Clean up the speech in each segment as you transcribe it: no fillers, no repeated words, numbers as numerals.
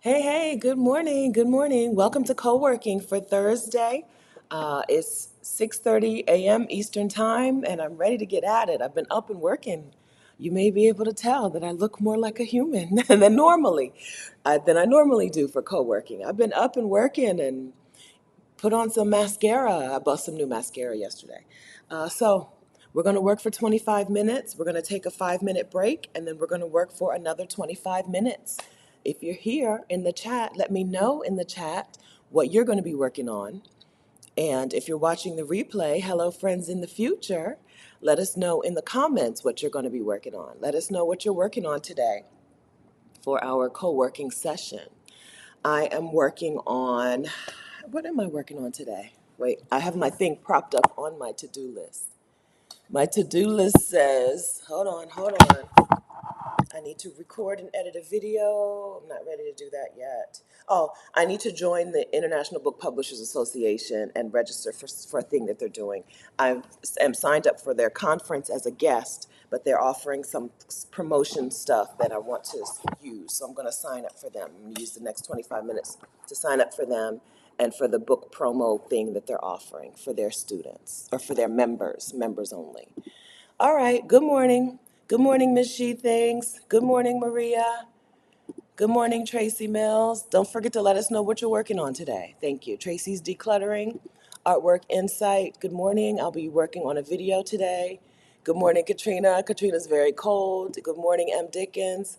Hey, hey, good morning. Good morning. Welcome to co-working for Thursday. It's 6:30 a.m. Eastern Time, and I'm ready to get at it. I've been up and working. You may be able to tell that I look more like a human than I normally do for co-working. I've been up and working and put on some mascara. I bought some new mascara yesterday. So we're going to work for 25 minutes. We're going to take a 5-minute break, and then we're going to work for another 25 minutes. If you're here in the chat, let me know in the chat what you're going to be working on. And if you're watching the replay, hello, friends in the future, let us know in the comments what you're going to be working on. Let us know what you're working on today for our co-working session. I am working on, what am I working on today? Wait, I have my thing propped up on my to-do list. My to-do list says, hold on. I need to record and edit a video. I'm not ready to do that yet. Oh, I need to join the International Book Publishers Association and register for a thing that they're doing. I am signed up for their conference as a guest, but they're offering some promotion stuff that I want to use. So I'm going to sign up for them. I'm going to use the next 25 minutes to sign up for them and for the book promo thing that they're offering for their students or for their members only. All right, good morning. Good morning, Miss She Things. Good morning, Maria. Good morning, Tracy Mills. Don't forget to let us know what you're working on today. Thank you. Tracy's Decluttering, Artwork Insight. Good morning. I'll be working on a video today. Good morning, Katrina. Katrina's very cold. Good morning, M. Dickens.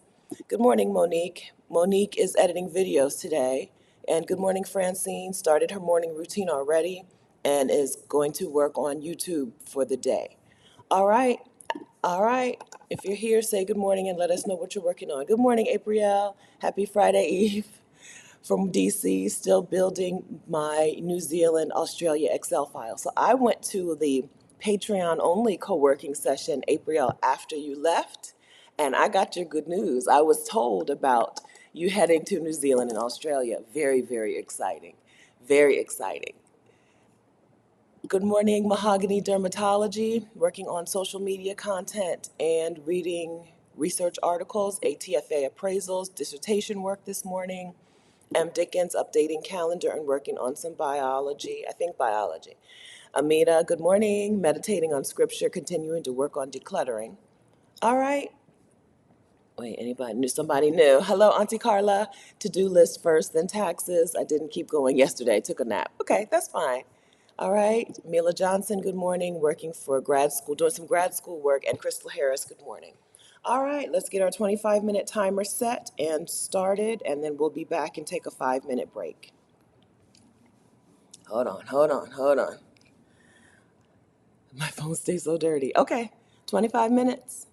Good morning, Monique. Monique is editing videos today. And good morning, Francine. Started her morning routine already and is going to work on YouTube for the day. All right. All right. If you're here, say good morning and let us know what you're working on. Good morning, April. Happy Friday Eve from DC. Still building my New Zealand, Australia Excel file. So I went to the Patreon only co-working session, April, after you left, and I got your good news. I was told about you heading to New Zealand and Australia. Very, very exciting. Very exciting. Good morning, Mahogany Dermatology, working on social media content and reading research articles, ATFA appraisals, dissertation work this morning. M. Dickens, updating calendar and working on some biology, I think biology. Amita, good morning, meditating on scripture, continuing to work on decluttering. All right. Wait, anybody knew somebody new? Hello, Auntie Carla. To-do list first, then taxes. I didn't keep going yesterday. Took a nap. Okay, that's fine. All right. Mila Johnson, good morning. Working for grad school, doing some grad school work. And Crystal Harris, good morning. All right, let's get our 25-minute timer set and started, and then we'll be back and take a 5-minute break. Hold on. My phone stays so dirty. Okay, 25 minutes.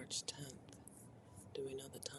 March 10th. Do we know the time?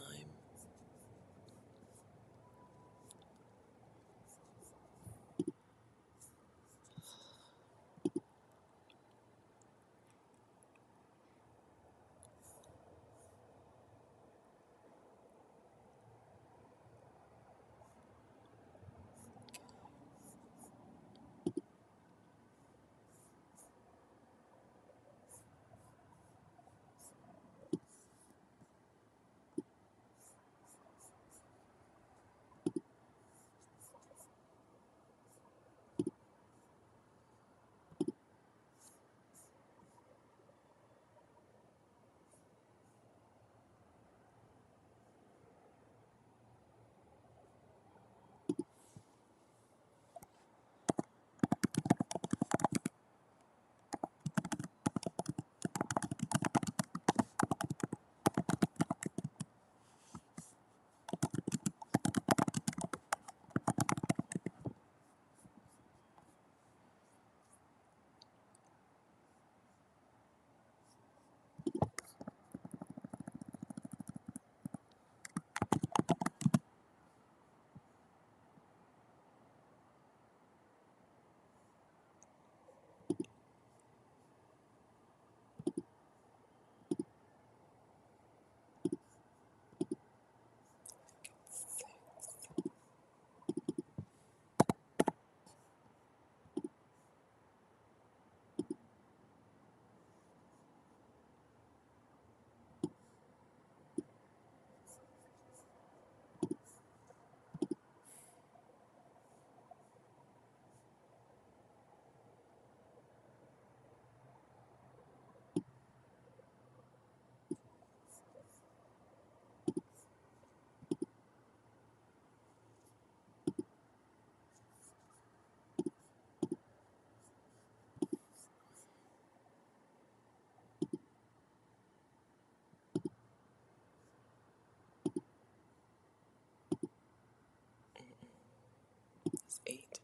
It's 8.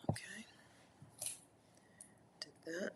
Okay. Did that.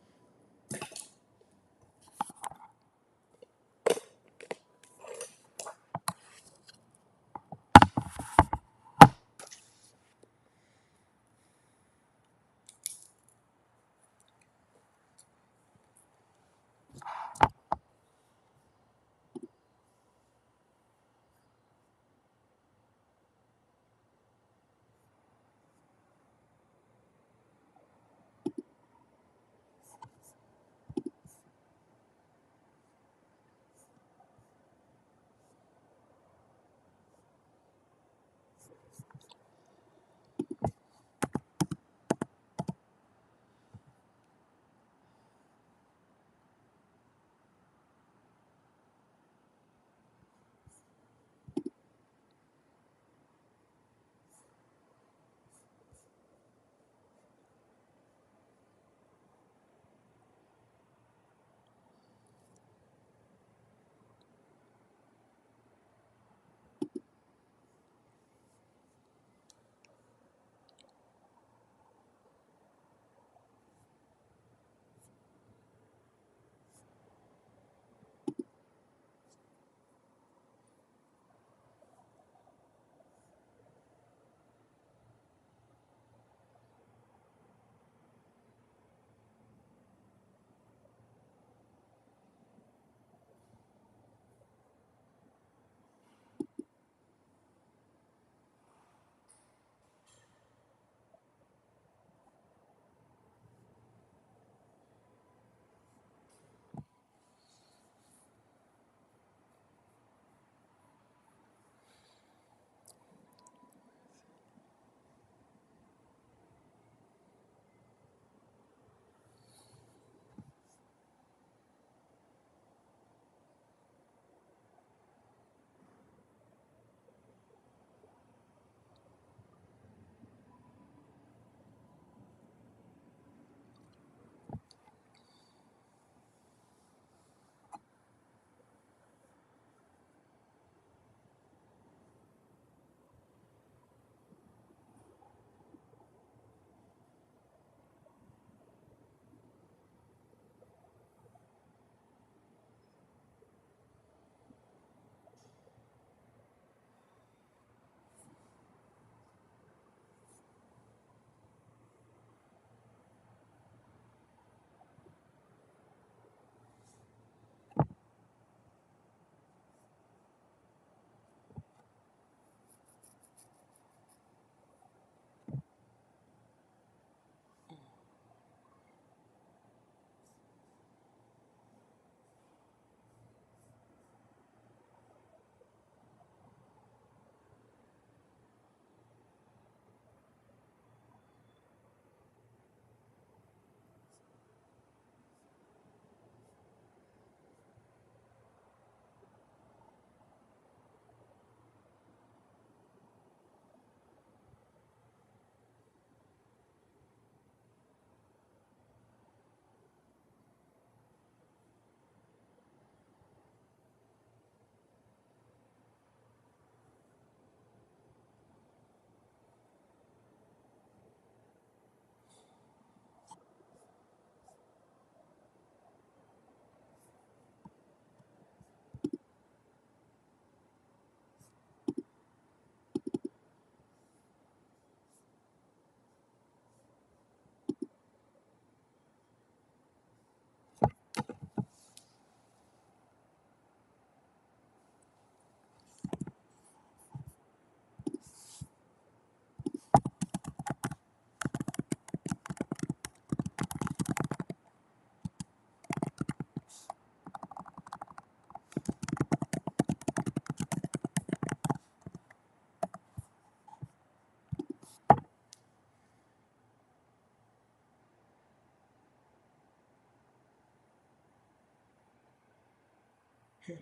Okay.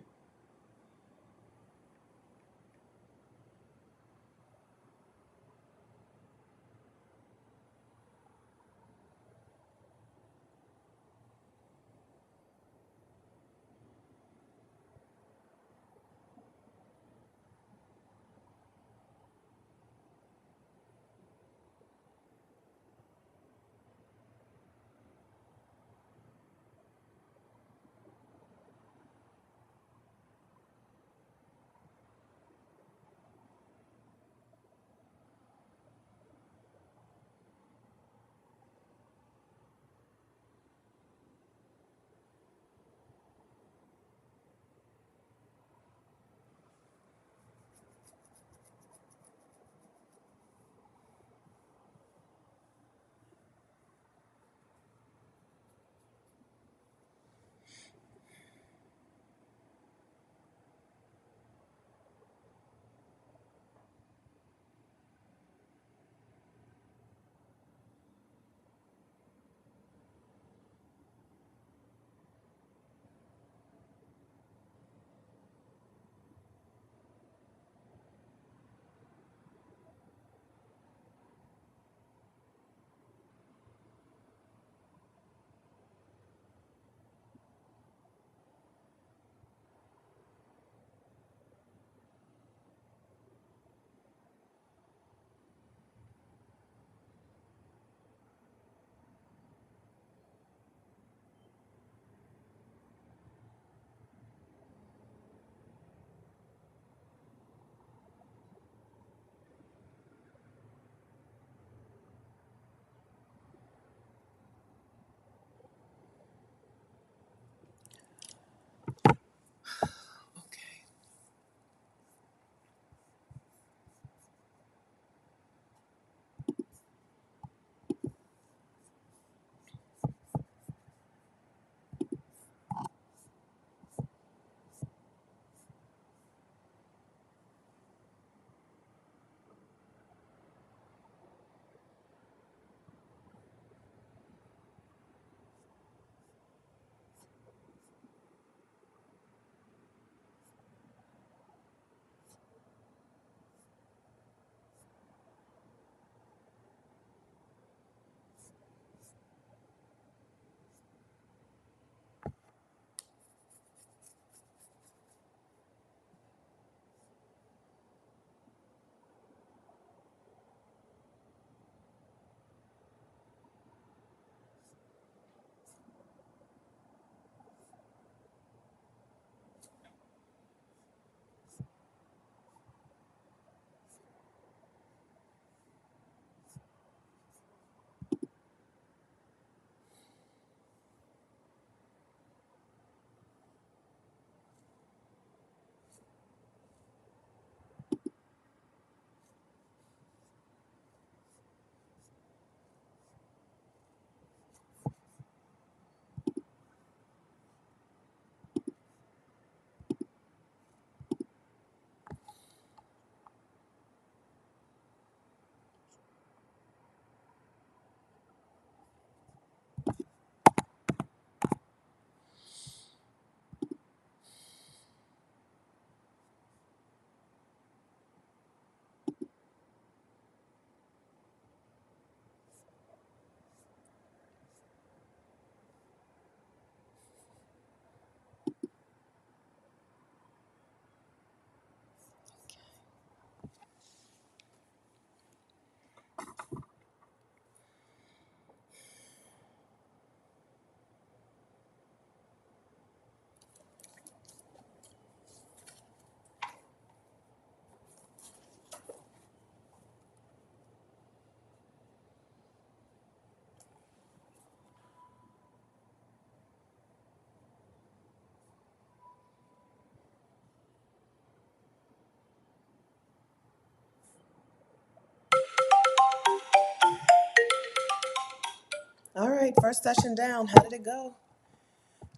All right, first session down. How did it go?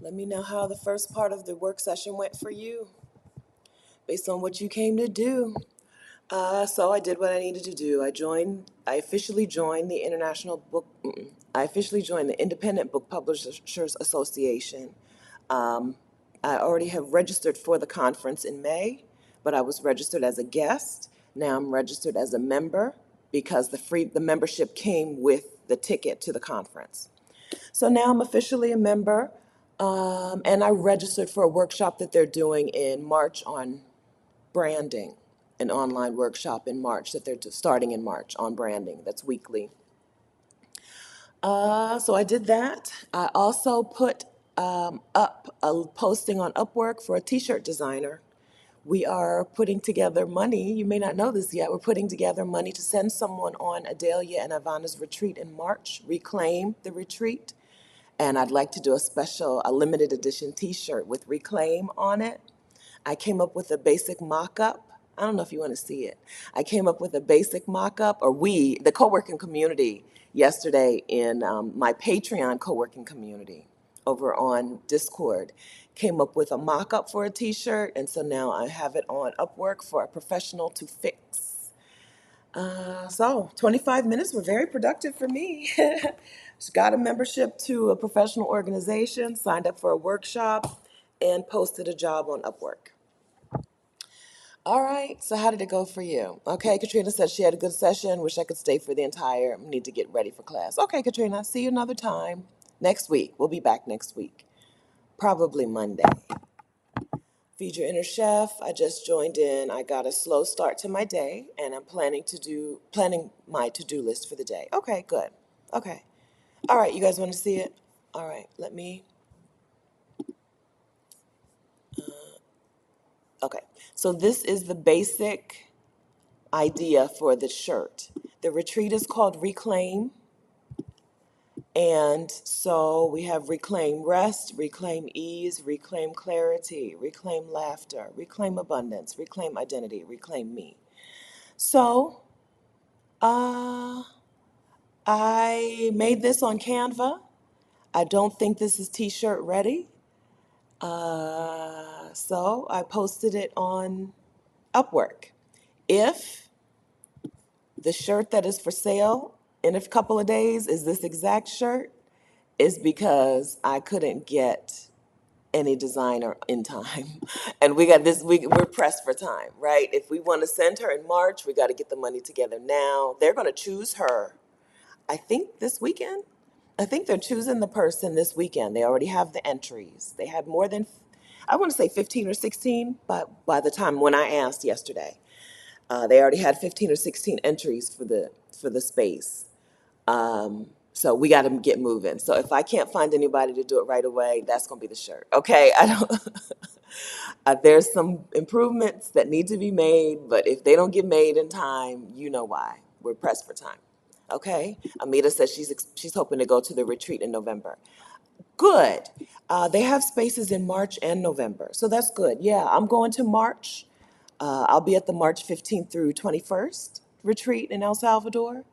Let me know how the first part of the work session went for you based on what you came to do. So I did what I needed to do. I officially joined the I officially joined the Independent Book Publishers Association. I already have registered for the conference in May, but I was registered as a guest. Now I'm registered as a member because the membership came with the ticket to the conference. So now I'm officially a member, and I registered for a workshop that they're doing in March on branding, an online workshop in March that they're starting in March on branding. That's weekly. So I did that. I also put up a posting on Upwork for a t-shirt designer. We are putting together money. You may not know this yet. We're putting together money to send someone on Adelia and Ivana's retreat in March, reclaim the retreat. And I'd like to do a limited edition t-shirt with reclaim on it. I came up with a basic mock-up. I don't know if you want to see it. I came up with a basic mock-up, or the co-working community, yesterday in my Patreon co-working community over on Discord, came up with a mock-up for a t-shirt, and so now I have it on Upwork for a professional to fix. So 25 minutes were very productive for me. Just got a membership to a professional organization, signed up for a workshop, and posted a job on Upwork. All right, so how did it go for you? Okay, Katrina said she had a good session. Wish I could stay for the entire. Need to get ready for class. Okay, Katrina, see you another time. Next week. We'll be back next week. Probably Monday. Feed Your Inner Chef. I just joined in. I got a slow start to my day, and I'm planning my to-do list for the day. Okay, good. Okay. All right, you guys want to see it? All right, let me. Okay, so this is the basic idea for the shirt. The retreat is called Reclaim. And so we have reclaim rest, reclaim ease, reclaim clarity, reclaim laughter, reclaim abundance, reclaim identity, reclaim me. So I made this on Canva. I don't think this is t-shirt ready. So I posted it on Upwork. If the shirt that is for sale in a couple of days is this exact shirt, is because I couldn't get any designer in time. And we're pressed for time, right? If we want to send her in March, we got to get the money together now. They're going to choose her, I think, this weekend. I think they're choosing the person this weekend. They already have the entries. They had more than, I want to say 15 or 16, but by the time when I asked yesterday, they already had 15 or 16 entries for the space. So we got to get moving. So if I can't find anybody to do it right away, that's going to be the shirt. Okay, I don't. There's some improvements that need to be made, but if they don't get made in time, you know why. We're pressed for time. Okay. Amita says she's hoping to go to the retreat in November. Good. They have spaces in March and November, so that's good. Yeah, I'm going to March. I'll be at the March 15th through 21st retreat in El Salvador.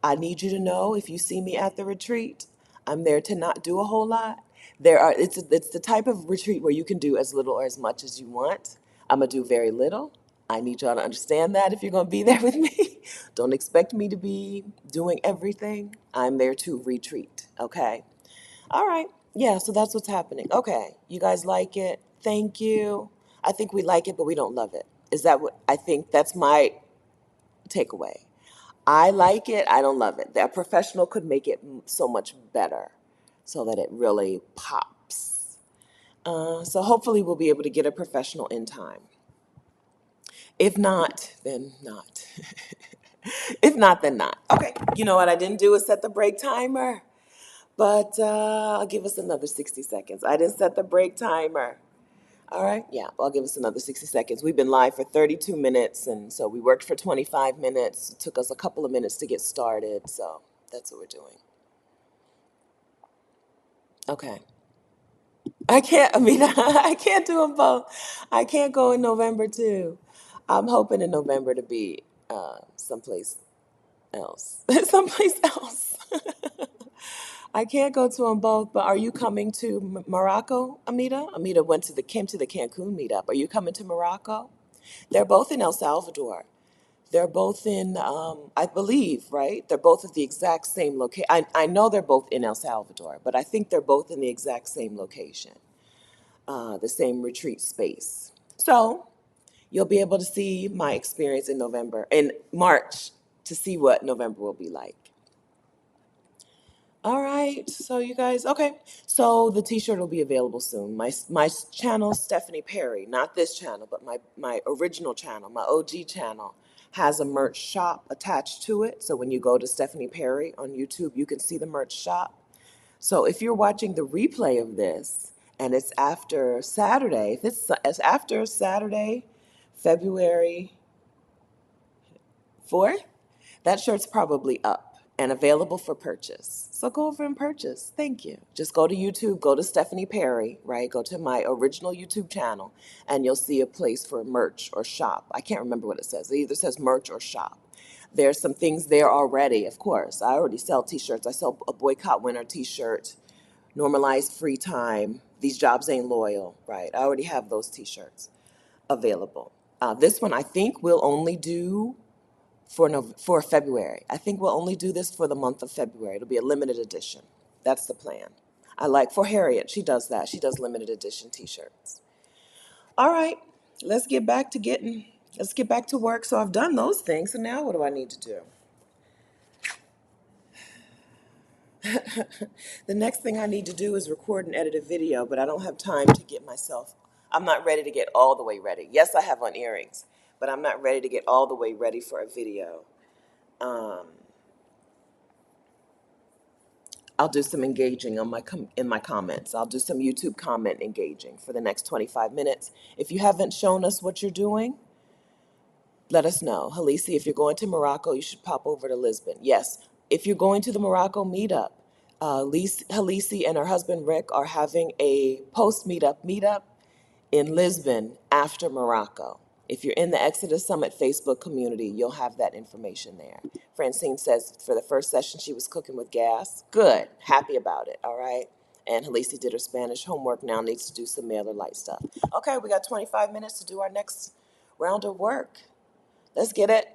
I need you to know, if you see me at the retreat, I'm there to not do a whole lot. It's the type of retreat where you can do as little or as much as you want. I'm gonna do very little. I need y'all to understand that if you're gonna be there with me. Don't expect me to be doing everything. I'm there to retreat, okay? All right. Yeah, so that's what's happening. Okay. You guys like it? Thank you. I think we like it, but we don't love it. Is that what I think? That's my takeaway. I like it. I don't love it. That professional could make it so much better so that it really pops. So hopefully we'll be able to get a professional in time. If not, then not. If not, then not. Okay. You know what I didn't do is set the break timer, but I'll give us another 60 seconds. I didn't set the break timer. All right, yeah, I'll give us another 60 seconds. We've been live for 32 minutes, and so we worked for 25 minutes. It took us a couple of minutes to get started, so that's what we're doing. Okay. I mean, I can't do them both. I can't go in November, too. I'm hoping in November to be someplace else. Someplace else. I can't go to them both, but are you coming to Morocco, Amita? Amita came to the Cancun meetup. Are you coming to Morocco? They're both in El Salvador. They're both in, I believe, right? They're both at the exact same location. I know they're both in El Salvador, but I think they're both in the exact same location. the same retreat space. So you'll be able to see my experience in March, to see what November will be like. All right, so you guys, okay. So the T-shirt will be available soon. My channel, Stephanie Perry, not this channel, but my original channel, my OG channel, has a merch shop attached to it. So when you go to Stephanie Perry on YouTube, you can see the merch shop. So if you're watching the replay of this and it's after Saturday, if it's after Saturday, February 4th, that shirt's probably up and available for purchase. So go over and purchase. Thank you. Just go to YouTube, go to Stephanie Perry, right? Go to my original YouTube channel, and you'll see a place for merch or shop. I can't remember what it says. It either says merch or shop. There's some things there already, of course. I already sell t-shirts. I sell a boycott winner t-shirt, normalized free time, these jobs ain't loyal, right? I already have those t-shirts available. This one I think we'll only do for February. I think we'll only do this for the month of February. It'll be a limited edition. That's the plan. I like for Harriet, she does that. She does limited edition t-shirts. All right, let's get back to let's get back to work. So I've done those things. So now what do I need to do? The next thing I need to do is record and edit a video, but I don't have time to get myself, I'm not ready to get all the way ready. Yes, I have on earrings, but I'm not ready to get all the way ready for a video. I'll do some engaging on in my comments. I'll do some YouTube comment engaging for the next 25 minutes. If you haven't shown us what you're doing, let us know. Halisi, if you're going to Morocco, you should pop over to Lisbon. Yes, if you're going to the Morocco meetup, Halisi and her husband Rick are having a post meetup in Lisbon after Morocco. If you're in the Exodus Summit Facebook community, you'll have that information there. Francine says for the first session she was cooking with gas. Good. Happy about it. All right. And Halisi did her Spanish homework, now needs to do some mailer light stuff. Okay, we got 25 minutes to do our next round of work. Let's get it.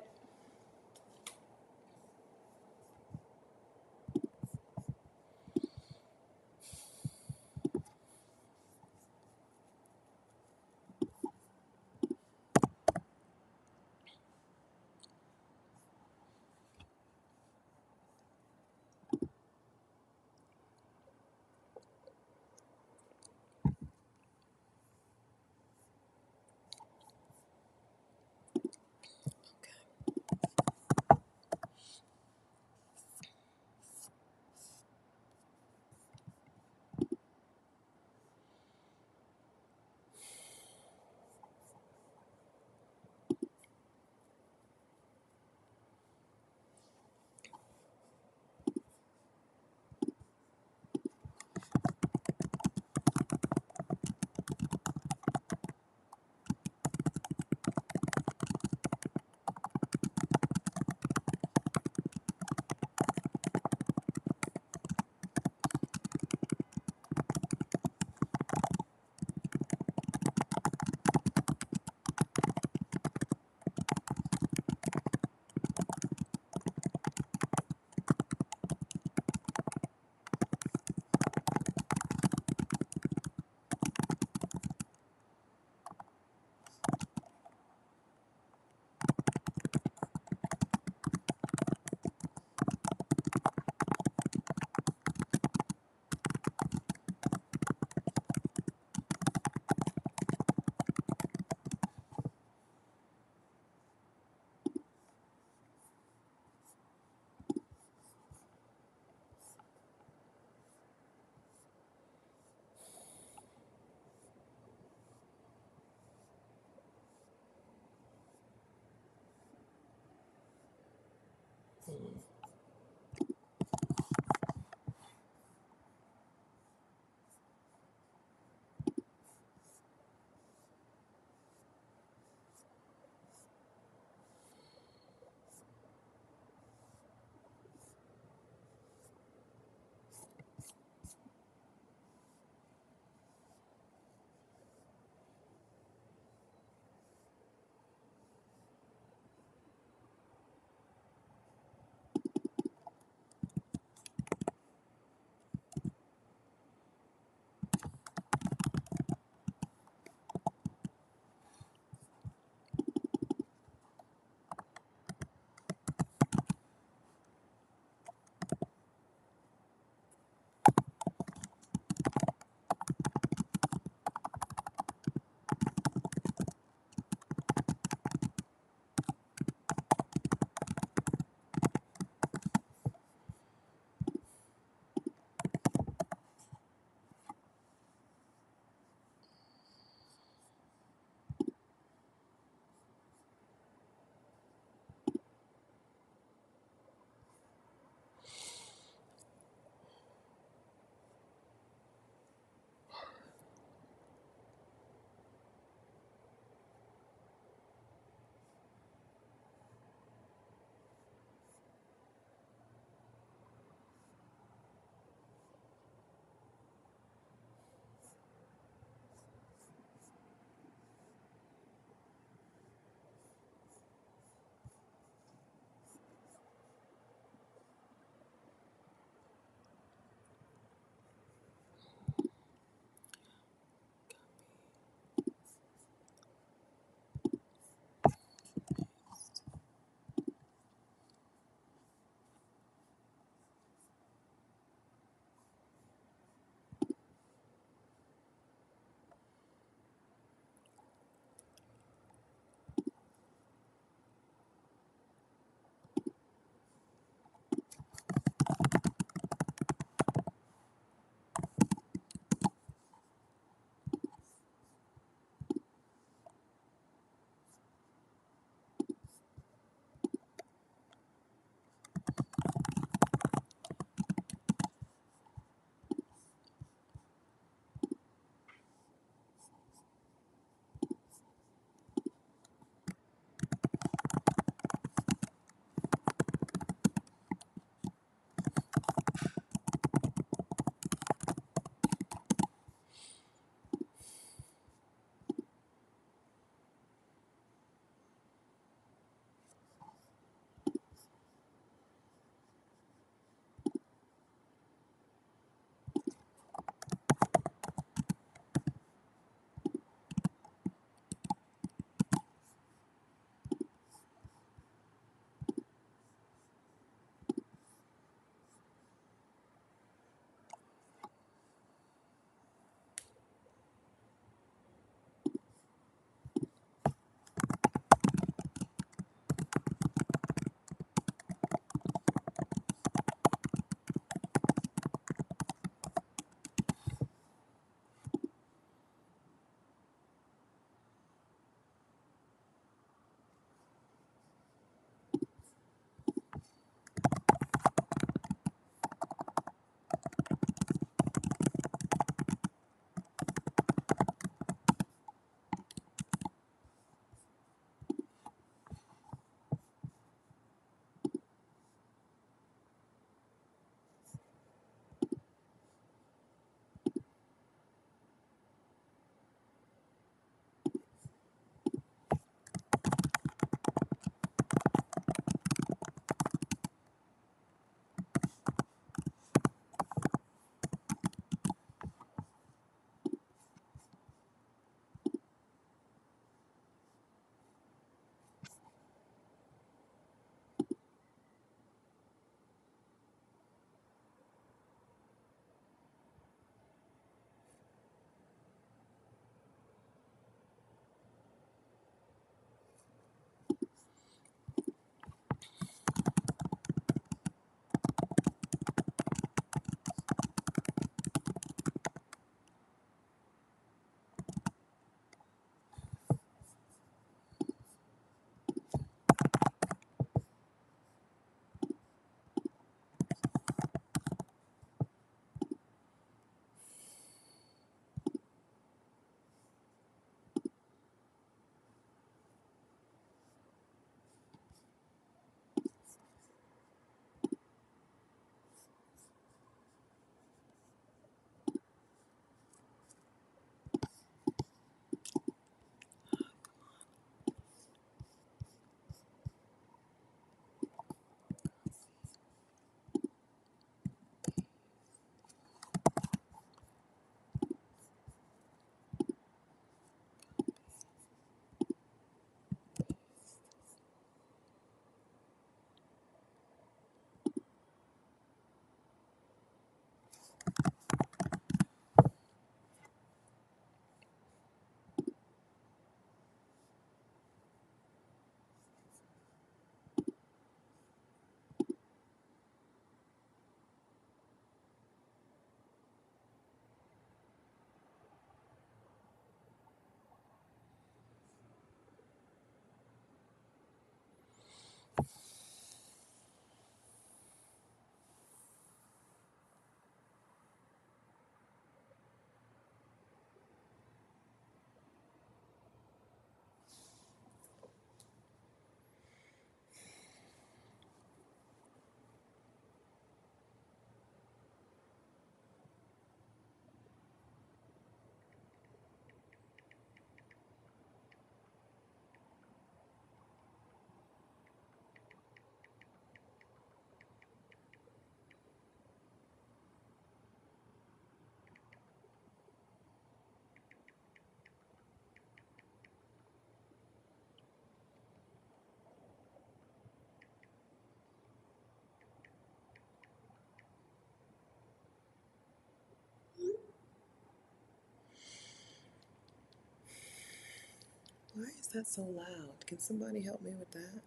that so loud? Can somebody help me with that?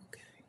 Okay.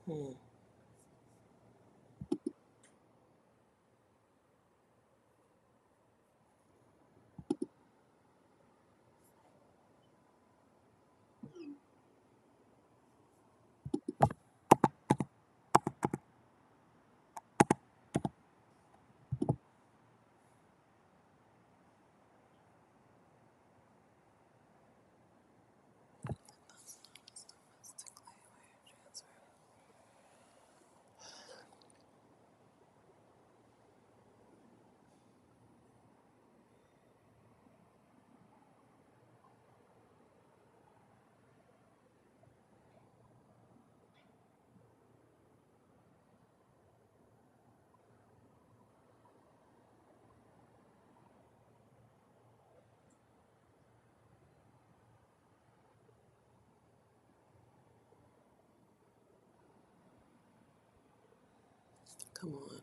Hmm. Come on.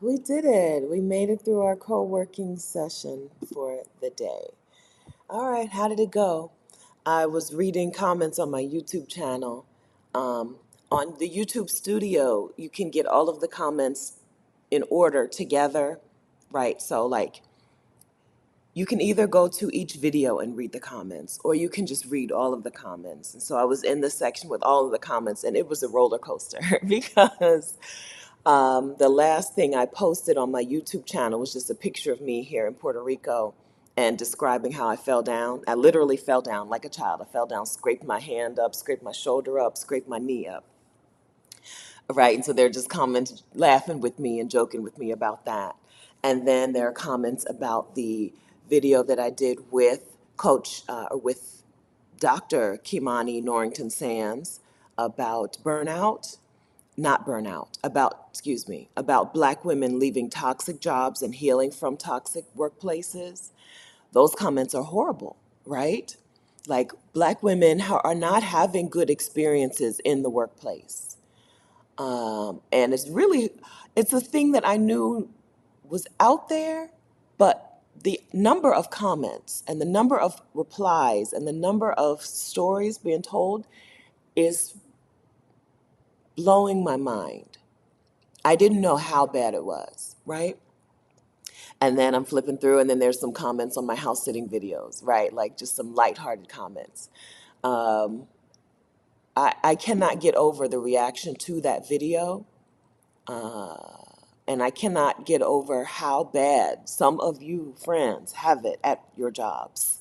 We did it. We made it through our co-working session for the day. All right, how did it go? I was reading comments on my YouTube channel. Um, on the YouTube studio, you can get all of the comments in order together, right? So, like, you can either go to each video and read the comments, or you can just read all of the comments. And so I was in the section with all of the comments, and it was a roller coaster because the last thing I posted on my YouTube channel was just a picture of me here in Puerto Rico and describing how I fell down. I literally fell down like a child. I fell down, scraped my hand up, scraped my shoulder up, scraped my knee up. Right. And so they're just comments laughing with me and joking with me about that. And then there are comments about the video that I did with with Dr. Kimani Norrington Sands about burnout, not burnout, excuse me, about Black women leaving toxic jobs and healing from toxic workplaces. Those comments are horrible, right? Like, Black women are not having good experiences in the workplace. And it's a thing that I knew was out there, but the number of comments and the number of replies and the number of stories being told is blowing my mind. I didn't know how bad it was, right? And then I'm flipping through, and then there's some comments on my house sitting videos, right? Like, just some lighthearted comments. Um, I cannot get over the reaction to that video. And I cannot get over how bad some of you friends have it at your jobs.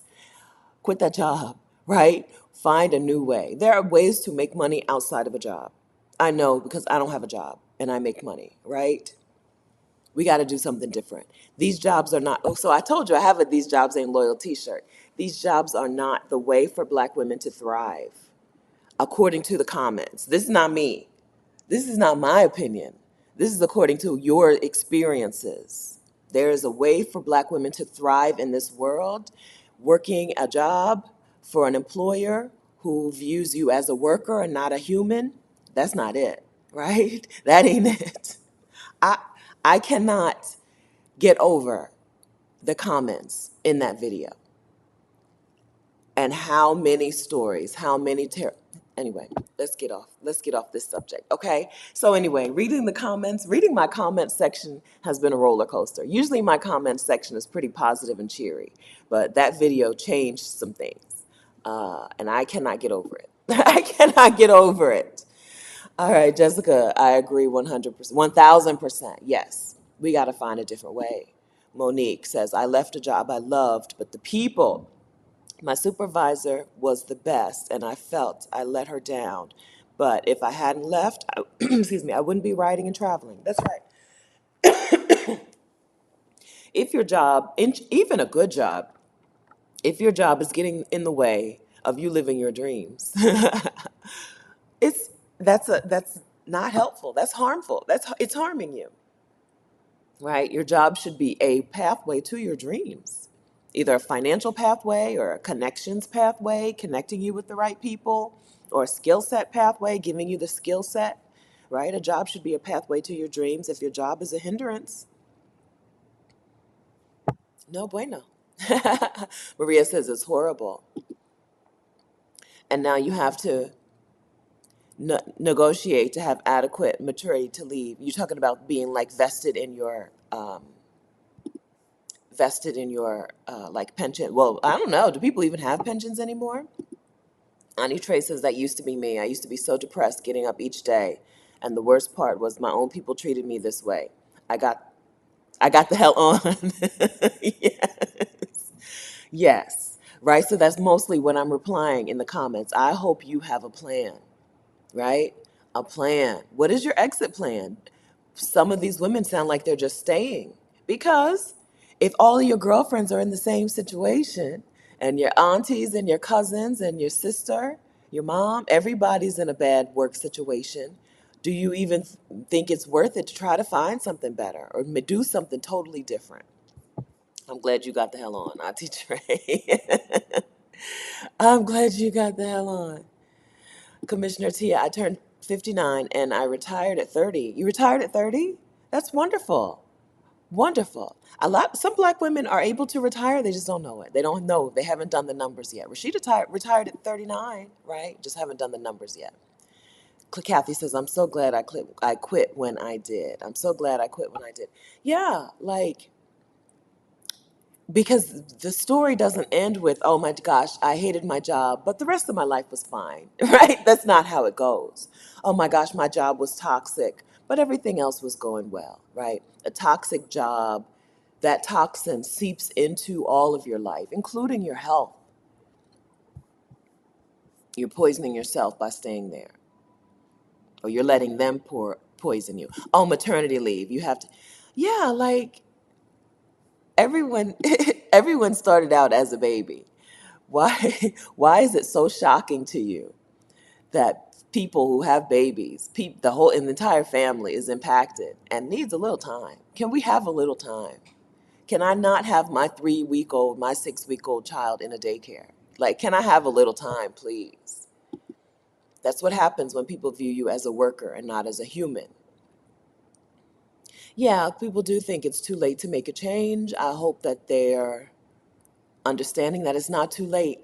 Quit that job, right? Find a new way. There are ways to make money outside of a job. I know, because I don't have a job and I make money, right? We got to do something different. These jobs are not, oh, so I told you I have a These Jobs Ain't Loyal t-shirt. These jobs are not the way for Black women to thrive, according to the comments. This is not me. This is not my opinion. This is according to your experiences. There is a way for Black women to thrive in this world, working a job for an employer who views you as a worker and not a human. That's not it, right? That ain't it. I I cannot get over the comments in that video and how many stories, how many anyway, let's get off this subject, okay? So anyway, reading my comments section has been a roller coaster. Usually my comments section is pretty positive and cheery, but that video changed some things, and I cannot get over it. I cannot get over it. All right, Jessica, I agree 100%, 1000%. Yes, we got to find a different way. Monique says, I left a job I loved, but the people, my supervisor was the best, and I felt I let her down. But if I hadn't left, excuse me, I wouldn't be writing and traveling. That's right. If your job, even a good job, if your job is getting in the way of you living your dreams, it's that's not helpful. That's harmful. It's harming you, right? Your job should be a pathway to your dreams, either a financial pathway or a connections pathway, connecting you with the right people, or a skill set pathway, giving you the skill set, right? A job should be a pathway to your dreams. If your job is a hindrance, no bueno. Maria says it's horrible. And now you have to negotiate to have adequate maturity to leave. You're talking about being like vested in your like pension. Well, I don't know. Do people even have pensions anymore? Ani Trey says that used to be me. I used to be so depressed getting up each day, and the worst part was my own people treated me this way. I got I got the hell on. Yes. Yes. Right. So that's mostly what I'm replying in the comments. I hope you have a plan, right? A plan. What is your exit plan? Some of these women sound like they're just staying because if all of your girlfriends are in the same situation and your aunties and your cousins and your sister, your mom, everybody's in a bad work situation, do you even think it's worth it to try to find something better or do something totally different? I'm glad you got the hell on, Auntie Trey. I'm glad you got the hell on. Commissioner Tia, I turned 59 and I retired at 30. You retired at 30? That's wonderful. Wonderful. Some black women are able to retire. They just don't know it. They don't know. They haven't done the numbers yet. Rashida retired at 39, right? Just haven't done the numbers yet. Kathy says, I'm so glad I quit when I did. I'm so glad I quit when I did. Yeah, like, because the story doesn't end with, oh my gosh, I hated my job, but the rest of my life was fine, right? That's not how it goes. Oh my gosh, my job was toxic, but everything else was going well, right? A toxic job, that toxin seeps into all of your life, including your health. You're poisoning yourself by staying there, or you're letting them poison you. Oh, maternity leave, you have to, yeah, like everyone, everyone started out as a baby. Why, why is it so shocking to you that people who have babies, the entire family is impacted and needs a little time? Can we have a little time? Can I not have my 3-week old, my 6-week old child in a daycare? Like, can I have a little time, please? That's what happens when people view you as a worker and not as a human. Yeah, people do think it's too late to make a change. I hope that they're understanding that it's not too late,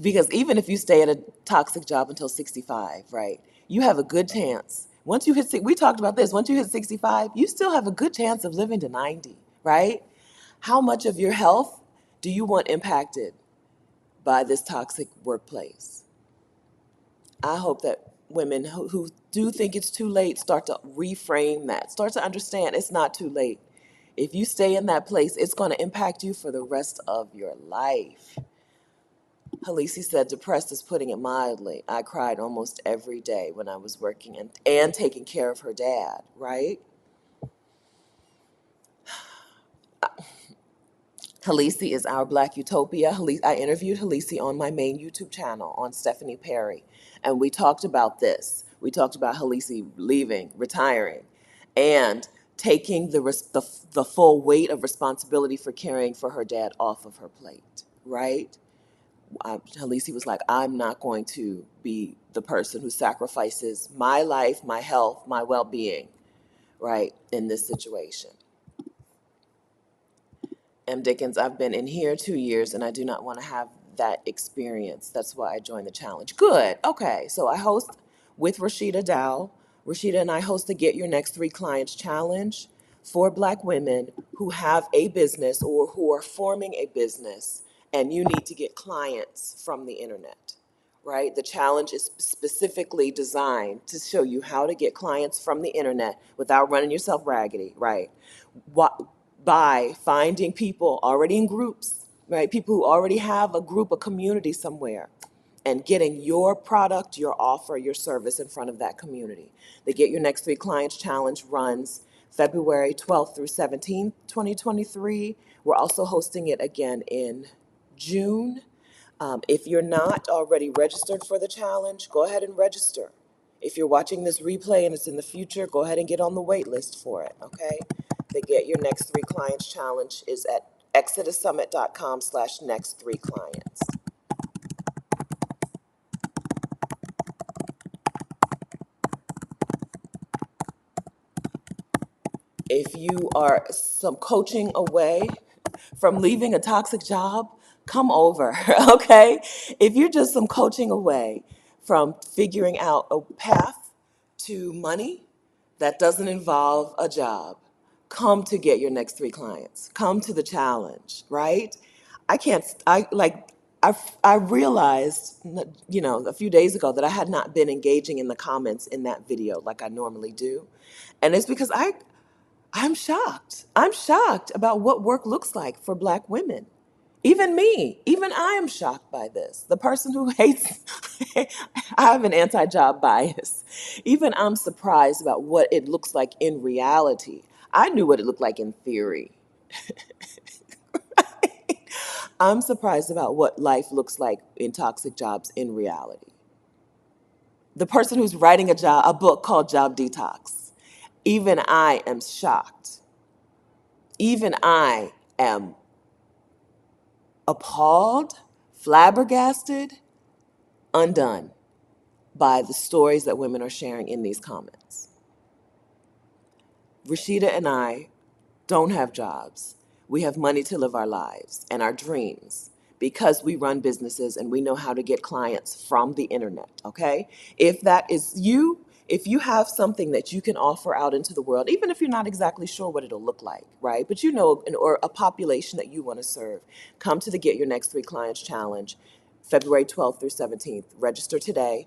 because even if you stay at a toxic job until 65, right, you have a good chance. Once you hit, we talked about this, once you hit 65, you still have a good chance of living to 90, right? How much of your health do you want impacted by this toxic workplace? I hope that women who do think it's too late start to reframe that, start to understand it's not too late. If you stay in that place, it's going to impact you for the rest of your life. Halisi said, depressed is putting it mildly. I cried almost every day when I was working and taking care of her dad, right? Halisi is our Black Utopia. I interviewed Halisi on my main YouTube channel on Stephanie Perry, and we talked about this. We talked about Halisi leaving, retiring, and taking the full weight of responsibility for caring for her dad off of her plate, right? Halisi was like, I'm not going to be the person who sacrifices my life, my health, my well-being, right, in this situation. M. Dickens, I've been in here 2 years and I do not want to have that experience. That's why I joined the challenge. Good. Okay. So I host with Rashida Dow. Rashida and I host the Get Your Next 3 Clients Challenge for Black women who have a business or who are forming a business and you need to get clients from the internet, right? The challenge is specifically designed to show you how to get clients from the internet without running yourself raggedy, right? What, by finding people already in groups, right? People who already have a group, a community somewhere, and getting your product, your offer, your service in front of that community. The Get Your Next 3 Clients Challenge runs February 12th through 17th, 2023. We're also hosting it again in June. If you're not already registered for the challenge, go ahead and register. If you're watching this replay and it's in the future, go ahead and get on the wait list for it, okay? The Get Your Next 3 Clients Challenge is at exodussummit.com/next3clients. If you are some coaching away from leaving a toxic job, come over, okay? If you're just some coaching away from figuring out a path to money that doesn't involve a job, come to Get Your Next 3 Clients. Come to the challenge, right? I can't, I like, I realized, a few days ago that I had not been engaging in the comments in that video like I normally do. And it's because I'm shocked. I'm shocked about what work looks like for Black women. Even me, even I am shocked by this. The person who hates, I have an anti-job bias. Even I'm surprised about what it looks like in reality. I knew what it looked like in theory. I'm surprised about what life looks like in toxic jobs in reality. The person who's writing a book called Job Detox, even I am shocked. Even I am appalled, flabbergasted, undone by the stories that women are sharing in these comments. Rashida and I don't have jobs. We have money to live our lives and our dreams because we run businesses and we know how to get clients from the internet, okay? If that is you, if you have something that you can offer out into the world, even if you're not exactly sure what it'll look like, right? But you know, or a population that you want to serve, come to the Get Your Next 3 Clients Challenge, February 12th through 17th. Register today.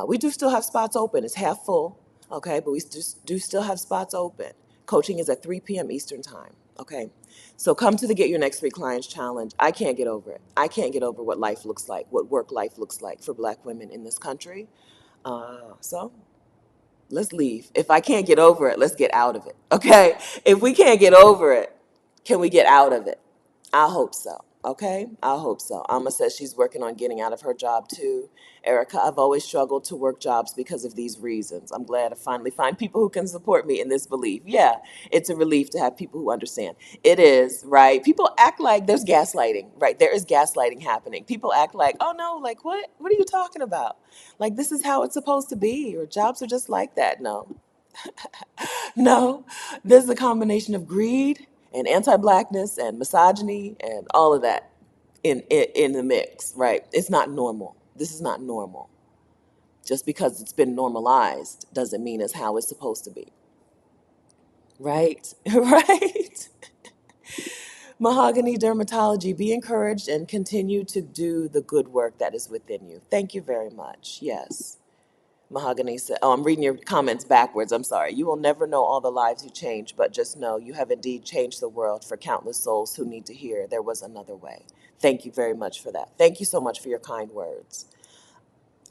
We do still have spots open. It's half full, okay? But we do still have spots open. Coaching is at 3 p.m. Eastern time, okay? So come to the Get Your Next 3 Clients Challenge. I can't get over it. I can't get over what life looks like, what work life looks like for Black women in this country. So let's leave. If I can't get over it, let's get out of it, okay? If we can't get over it, can we get out of it? I hope so. Okay, I hope so. Alma says she's working on getting out of her job too. Erica, I've always struggled to work jobs because of these reasons. I'm glad to finally find people who can support me in this belief. Yeah, it's a relief to have people who understand. It is, right? People act like there's gaslighting, right? There is gaslighting happening. People act like, oh no, like what? What are you talking about? Like this is how it's supposed to be, or jobs are just like that. No, no, there's a combination of greed and anti-blackness and misogyny and all of that in the mix, right? It's not normal. This is not normal. Just because it's been normalized doesn't mean it's how it's supposed to be. Right? Right? Mahogany Dermatology, be encouraged and continue to do the good work that is within you. Thank you very much. Yes. Mahogany said, oh, I'm reading your comments backwards. I'm sorry. You will never know all the lives you changed, but just know you have indeed changed the world for countless souls who need to hear there was another way. Thank you very much for that. Thank you so much for your kind words.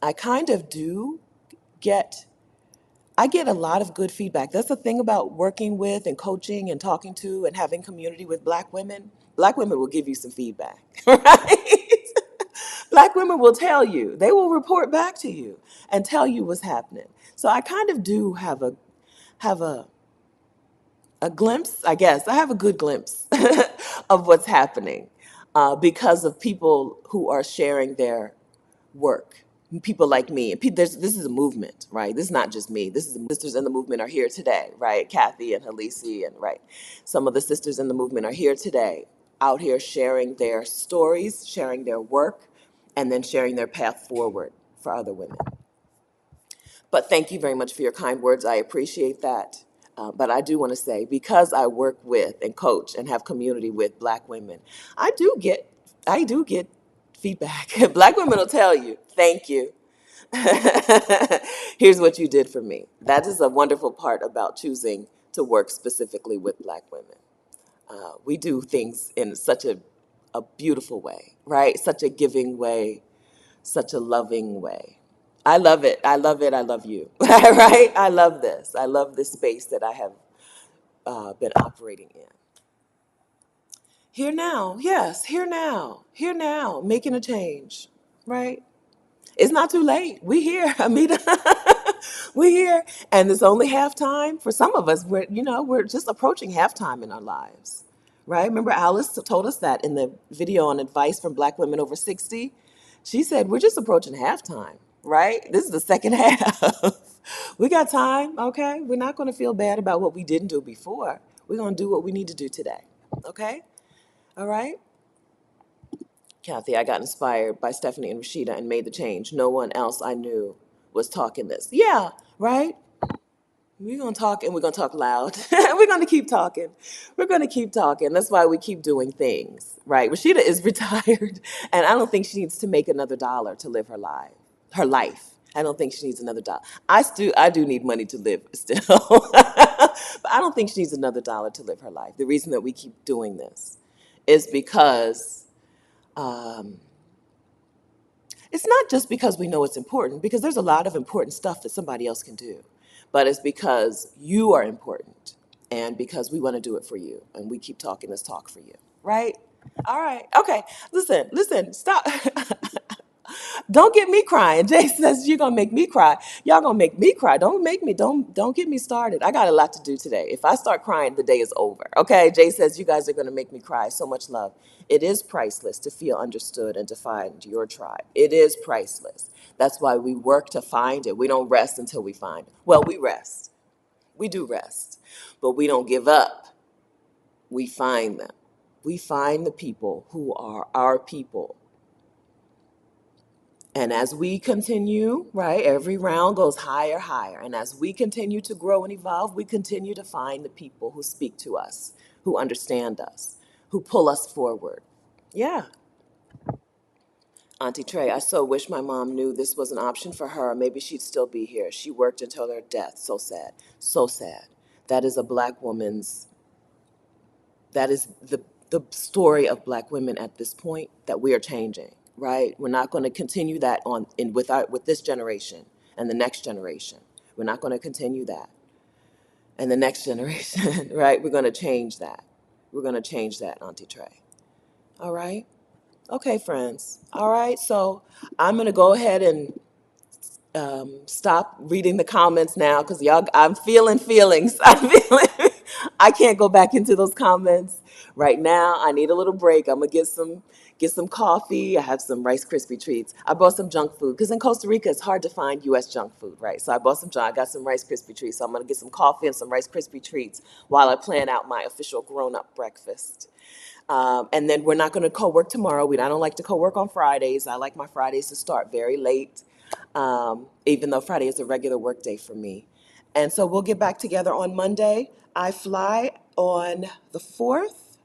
I kind of do get, I get a lot of good feedback. That's the thing about working with and coaching and talking to and having community with Black women. Black women will give you some feedback, right? Black women will tell you, they will report back to you and tell you what's happening. So I kind of do have a glimpse, I guess. I have a good glimpse of what's happening because of people who are sharing their work. People like me, and this is a movement, right? This is not just me. This is the sisters in the movement are here today, right? Kathy and Halisi, and right, some of the sisters in the movement are here today, out here sharing their stories, sharing their work, and then sharing their path forward for other women. But thank you very much for your kind words. I appreciate that. But I do want to say, because I work with and coach and have community with Black women, I do get feedback. Black women will tell you, thank you. Here's what you did for me. That is a wonderful part about choosing to work specifically with Black women. We do things in such a beautiful way, right? Such a giving way, such a loving way. I love it. I love it. I love you. Right? I love this. I love this space that I have been operating in. Here now. Yes, here now. Here now. Making a change. Right? It's not too late. We here, Amita. We here. And it's only halftime. For some of us, we're just approaching halftime in our lives. Right? Remember Alice told us that in the video on advice from Black women over 60? She said, we're just approaching halftime, right? This is the second half. We got time, okay? We're not going to feel bad about what we didn't do before. We're going to do what we need to do today, okay? All right? Kathy, I got inspired by Stephanie and Rashida and made the change. No one else I knew was talking this. Yeah, right? We're going to talk, and we're going to talk loud. We're going to keep talking. We're going to keep talking. That's why we keep doing things, right? Rashida is retired, and I don't think she needs to make another dollar to live her life. I don't think she needs another dollar. I do need money to live still. But I don't think she needs another dollar to live her life. The reason that we keep doing this is because it's not just because we know it's important, because there's a lot of important stuff that somebody else can do. But it's because you are important and because we want to do it for you. And we keep talking this talk for you. Right? All right. Okay. Listen, stop. Don't get me crying. Jay says you're gonna make me cry. Y'all gonna make me cry. Don't get me started. I got a lot to do today. If I start crying, the day is over. Okay? Jay says you guys are gonna make me cry. So much love. It is priceless to feel understood and to find your tribe. It is priceless. That's why we work to find it. We don't rest until we find it. Well, we rest. We do rest. But we don't give up We find them. We find the people who are our people. And as we continue, right, every round goes higher, higher. And as we continue to grow and evolve, we continue to find the people who speak to us, who understand us, who pull us forward. Yeah. Auntie Trey, I so wish my mom knew this was an option for her. Maybe she'd still be here. She worked until her death. So sad. So sad. That is a black woman's, that is the story of black women at this point that we are changing, right? We're not going to continue that on in with this generation and the next generation. We're not going to continue that. And the next generation, right? We're going to change that. We're going to change that, Auntie Trey. All right? Okay, friends. All right. So I'm going to go ahead and stop reading the comments now because y'all, I'm feeling feelings. I'm feeling, I can't go back into those comments right now. I need a little break. I'm gonna get some coffee. I have some Rice Krispie treats. I bought some junk food because in Costa Rica it's hard to find U.S. junk food, right? So I bought some junk. I got some Rice Krispie treats. So I'm gonna get some coffee and some Rice Krispie treats while I plan out my official grown-up breakfast. And then we're not going to co-work tomorrow. I don't like to co-work on Fridays. I like my Fridays to start very late, even though Friday is a regular work day for me. And so we'll get back together on Monday. I fly on the 4th.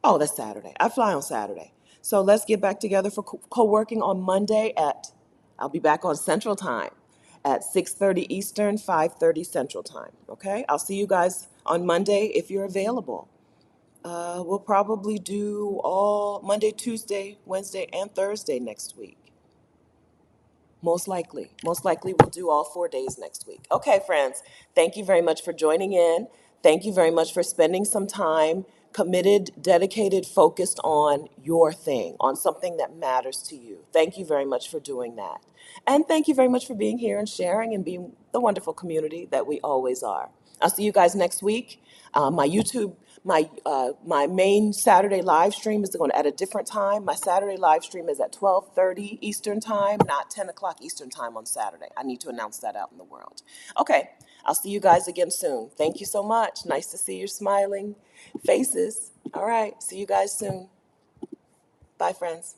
Oh, that's Saturday. I fly on Saturday. So let's get back together for co-working on Monday I'll be back on Central Time at 6:30 Eastern, 5:30 Central Time. Okay? I'll see you guys on Monday if you're available. We'll probably do all Monday, Tuesday, Wednesday, and Thursday next week. Most likely. Most likely we'll do all 4 days next week. Okay, friends, thank you very much for joining in. Thank you very much for spending some time committed, dedicated, focused on your thing, on something that matters to you. Thank you very much for doing that. And thank you very much for being here and sharing and being the wonderful community that we always are. I'll see you guys next week. My YouTube, my main Saturday live stream is going to at a different time. My Saturday live stream is at 12:30 Eastern time, not 10 o'clock Eastern time on Saturday. I need to announce that out in the world. Okay, I'll see you guys again soon. Thank you so much. Nice to see your smiling faces. All right, see you guys soon. Bye, friends.